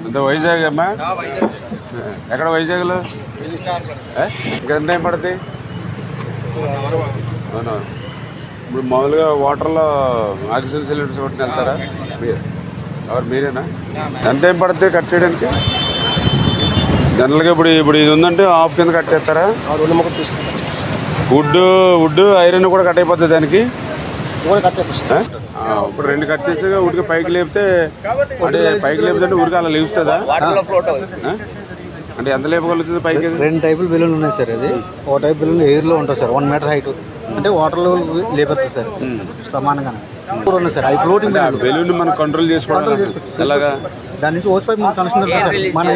అంత వైజాగ్ అమ్మా? ఎక్కడ వైజాగ్లో? ఇంకా ఎంత టైం పడుతుంది? అవునా? ఇప్పుడు మామూలుగా వాటర్లో ఆక్సిజన్ సిలిండర్స్ ఒకటి వెళ్తారా? ఎవరు మీరేనా? ఎంత టైం పడుతుంది కట్ చేయడానికి? జనరల్గా ఇప్పుడు ఇది ఉందంటే హాఫ్ కింద కట్ చేస్తారా? వుడ్ ఐరన్ కూడా కట్ అయిపోతుంది దానికి. ఇప్పుడు రెండు కట్ చేసి ఉడికి పైకి లేపితే అంటే పైకి లేపుతుంటే ఉడికి అలా లేస్తుందా? అంటే ఎంత లేపగలుగుతుంది పైకి? రెండు టైపులు బెలూన్లు ఉన్నాయి సార్. అది ఒక టైప్ బెలూన్ ఎయిర్లో ఉంటుంది సార్, 1 మీటర్ హైట్. అంటే వాటర్లో లేపుతుంది సార్ సమానంగా ఉన్నాయి సార్. అవి ఫ్లోటింగ్ బెలూన్ మనం కంట్రోల్ చేసుకోవడం ఎలాగా? దాని నుంచి ఓస్ పైప్ కనెక్షన్ మన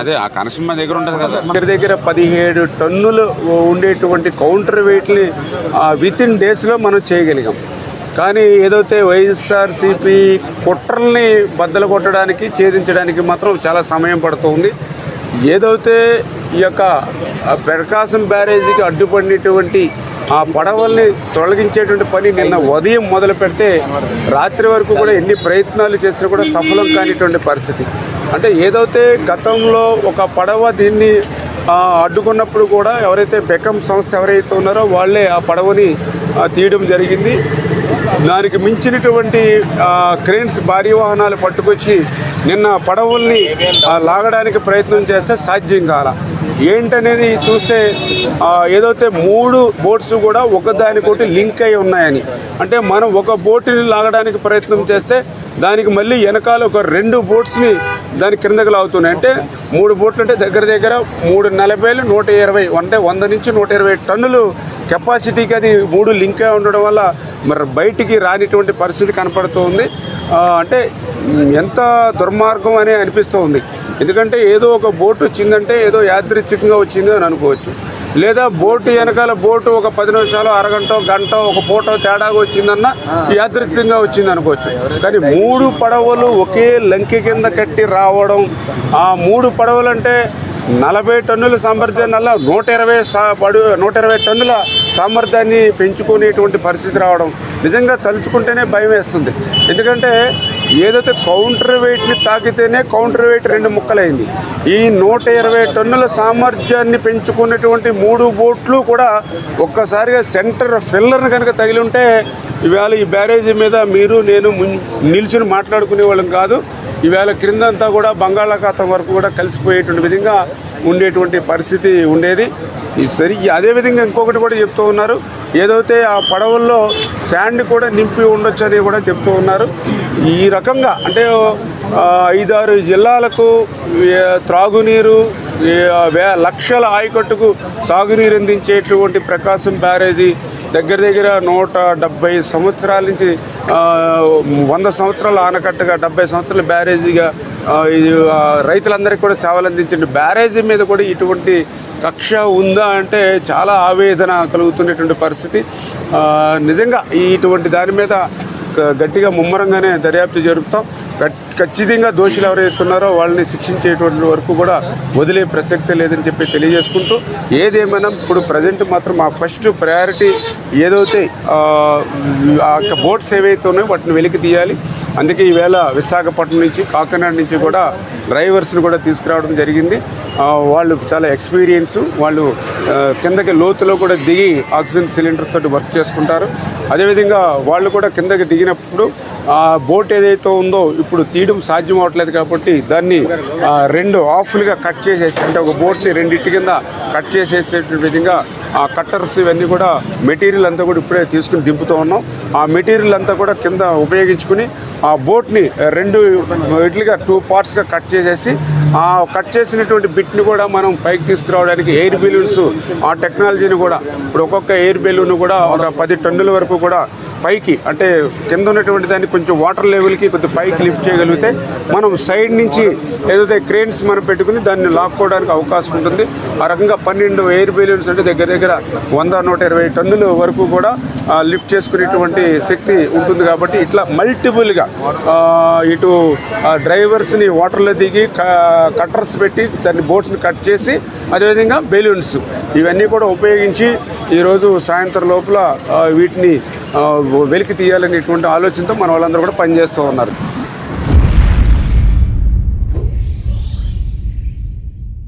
అదే ఆ కనెక్షన్ మా దగ్గర ఉంటుంది కదా. దగ్గర 17 టన్నులు ఉండేటువంటి కౌంటర్ వెయిట్ని విత్ ఇన్ డేస్లో మనం చేయగలిగాం. కానీ ఏదైతే వైఎస్ఆర్సీపీ కుట్రల్ని బద్దలు కొట్టడానికి ఛేదించడానికి మాత్రం చాలా సమయం పడుతుంది. ఏదైతే ఈ యొక్క ప్రకాశం బ్యారేజీకి అడ్డుపడినటువంటి ఆ పడవల్ని తొలగించేటువంటి పని నిన్న ఉదయం మొదలు పెడితే రాత్రి వరకు కూడా ఎన్ని ప్రయత్నాలు చేసినా కూడా సఫలం కానిటువంటి పరిస్థితి. అంటే ఏదైతే గతంలో ఒక పడవ దీన్ని అడ్డుకున్నప్పుడు కూడా ఎవరైతే బెకమ్ సంస్థ ఎవరైతే ఉన్నారో వాళ్ళే ఆ పడవని తీయడం జరిగింది. దానికి మించినటువంటి క్రేన్స్ భారీ వాహనాలు పట్టుకొచ్చి నిన్న పడవల్ని లాగడానికి ప్రయత్నం చేస్తే సాధ్యం కాల. ఏంటనేది చూస్తే ఏదైతే 3 బోట్స్ కూడా ఒకదానికొకటి లింక్ అయి ఉన్నాయని, అంటే మనం ఒక బోటుని లాగడానికి ప్రయత్నం చేస్తే దానికి మళ్ళీ వెనకాల ఒక 2 బోట్స్ని దాని కిందకి లాగుతున్నాయి. అంటే 3 బోట్లు అంటే దగ్గర 340 120 అంటే 100 నుంచి 120 టన్నులు కెపాసిటీకి అది 3 లింక్ అయి ఉండడం వల్ల మరి బయటికి రానిటువంటి పరిస్థితి కనపడుతుంది. అంటే ఎంత దుర్మార్గం అని అనిపిస్తూ ఉంది. ఎందుకంటే ఏదో ఒక బోటు వచ్చిందంటే ఏదో యాదృచ్ఛికంగా వచ్చింది అని అనుకోవచ్చు, లేదా బోటు వెనకాల బోటు ఒక 10 నిమిషాలు అరగంట గంట ఒక పూట తేడాగా వచ్చిందన్న యాదృచ్ఛికంగా వచ్చింది అనుకోవచ్చు. కానీ 3 పడవలు ఒకే లంకె కింద కట్టి రావడం, ఆ 3 పడవలు అంటే 40 టన్నుల సామర్థ్యం వల్ల 120 టన్నుల సామర్థ్యాన్ని పెంచుకునేటువంటి పరిస్థితి రావడం నిజంగా తలుచుకుంటేనే భయం వేస్తుంది. ఎందుకంటే ఏదైతే కౌంటర్ వెయిట్ని తాకితేనే కౌంటర్ వెయిట్ 2 ముక్కలైంది. ఈ 120 టన్నుల సామర్థ్యాన్ని పెంచుకున్నటువంటి 3 బోట్లు కూడా ఒక్కసారిగా సెంటర్ ఫిల్లర్ని కనుక తగిలి ఉంటే ఇవాళ ఈ బ్యారేజీ మీద మీరు నేను నిల్చుని మాట్లాడుకునే వాళ్ళం కాదు. ఈవేళ క్రిందంతా కూడా బంగాళాఖాతం వరకు కూడా కలిసిపోయేటువంటి విధంగా ఉండేటువంటి పరిస్థితి ఉండేది. అదేవిధంగా ఇంకొకటి కూడా చెప్తూ ఉన్నారు, ఏదైతే ఆ పడవల్లో శాండ్ కూడా నింపి ఉండొచ్చు అని కూడా చెప్తూ ఉన్నారు. ఈ రకంగా అంటే 5-6 జిల్లాలకు త్రాగునీరు, లక్షల ఆయకట్టుకు సాగునీరు అందించేటువంటి ప్రకాశం బ్యారేజీ దగ్గర 170 సంవత్సరాల నుంచి 100 సంవత్సరాల ఆనకట్టగా 70 సంవత్సరాల బ్యారేజీగా రైతులందరికీ కూడా సేవలు అందించండి. బ్యారేజీ మీద కూడా ఇటువంటి కక్ష ఉందా అంటే చాలా ఆవేదన కలుగుతున్నటువంటి పరిస్థితి. నిజంగా ఇటువంటి దాని మీద గట్టిగా ముమ్మరంగానే దర్యాప్తు జరుపుతాం. ఖచ్చితంగా దోషులు ఎవరైతే ఉన్నారో వాళ్ళని శిక్షించేటువంటి వరకు కూడా వదిలే ప్రసక్తే లేదని చెప్పి తెలియజేసుకుంటూ, ఏదేమైనా ఇప్పుడు ప్రజెంట్ మాత్రం మా ఫస్ట్ ప్రయారిటీ ఏదైతే ఆ బోట్స్ ఏవైతే ఉన్నాయో వాటిని వెలికి తీయాలి. అందుకే ఈవేళ విశాఖపట్నం నుంచి కాకినాడ నుంచి కూడా డ్రైవర్స్ని కూడా తీసుకురావడం జరిగింది. వాళ్ళు చాలా ఎక్స్పీరియన్స్, వాళ్ళు కిందకి లోతులో కూడా దిగి ఆక్సిజన్ సిలిండర్స్ తోటి వర్క్ చేసుకుంటారు. అదేవిధంగా వాళ్ళు కూడా కిందకి దిగినప్పుడు ఆ బోట్ ఏదైతే ఉందో ఇప్పుడు తీయడం సాధ్యం అవ్వట్లేదు కాబట్టి దాన్ని 2 హాఫ్లుగా కట్ చేసేసి, అంటే ఒక బోట్ని 2 కింద కట్ చేసేసే విధంగా ఆ కట్టర్స్ ఇవన్నీ కూడా మెటీరియల్ అంతా కూడా ఇప్పుడే తీసుకుని దింపుతూ ఉన్నాం. ఆ మెటీరియల్ అంతా కూడా కింద ఉపయోగించుకుని ఆ బోట్ని 2 పార్ట్స్గా కట్ చేసేసి ఆ కట్ చేసినటువంటి బిట్ని కూడా మనం పైకి తీసుకురావడానికి ఎయిర్ బెలూన్స్ ఆ టెక్నాలజీని కూడా ఇప్పుడు ఒక్కొక్క ఎయిర్ బెలూన్ కూడా ఒక 10 టన్నుల వరకు కూడా పైకి, అంటే కింద ఉన్నటువంటి దాన్ని కొంచెం వాటర్ లెవెల్కి కొంచెం పైకి లిఫ్ట్ చేయగలిగితే మనం సైడ్ నుంచి ఏదైతే క్రేన్స్ మనం పెట్టుకుని దాన్ని లాక్కోవడానికి అవకాశం ఉంటుంది. ఆ రకంగా 12 ఎయిర్ బెలూన్స్ అంటే దగ్గర 100-120 టన్నుల వరకు కూడా లిఫ్ట్ చేసుకునేటువంటి శక్తి ఉంటుంది. కాబట్టి ఇట్లా మల్టిపుల్గా ఇటు డ్రైవర్స్ని వాటర్లో దిగి కట్టర్స్ పెట్టి దాన్ని బోట్స్ని కట్ చేసి అదేవిధంగా బెలూన్స్ ఇవన్నీ కూడా ఉపయోగించి ఈరోజు సాయంత్రం లోపల వీటిని వెలికి తీయాలనేటువంటి ఆలోచనతో మన వాళ్ళందరూ కూడా పనిచేస్తూ ఉన్నారు.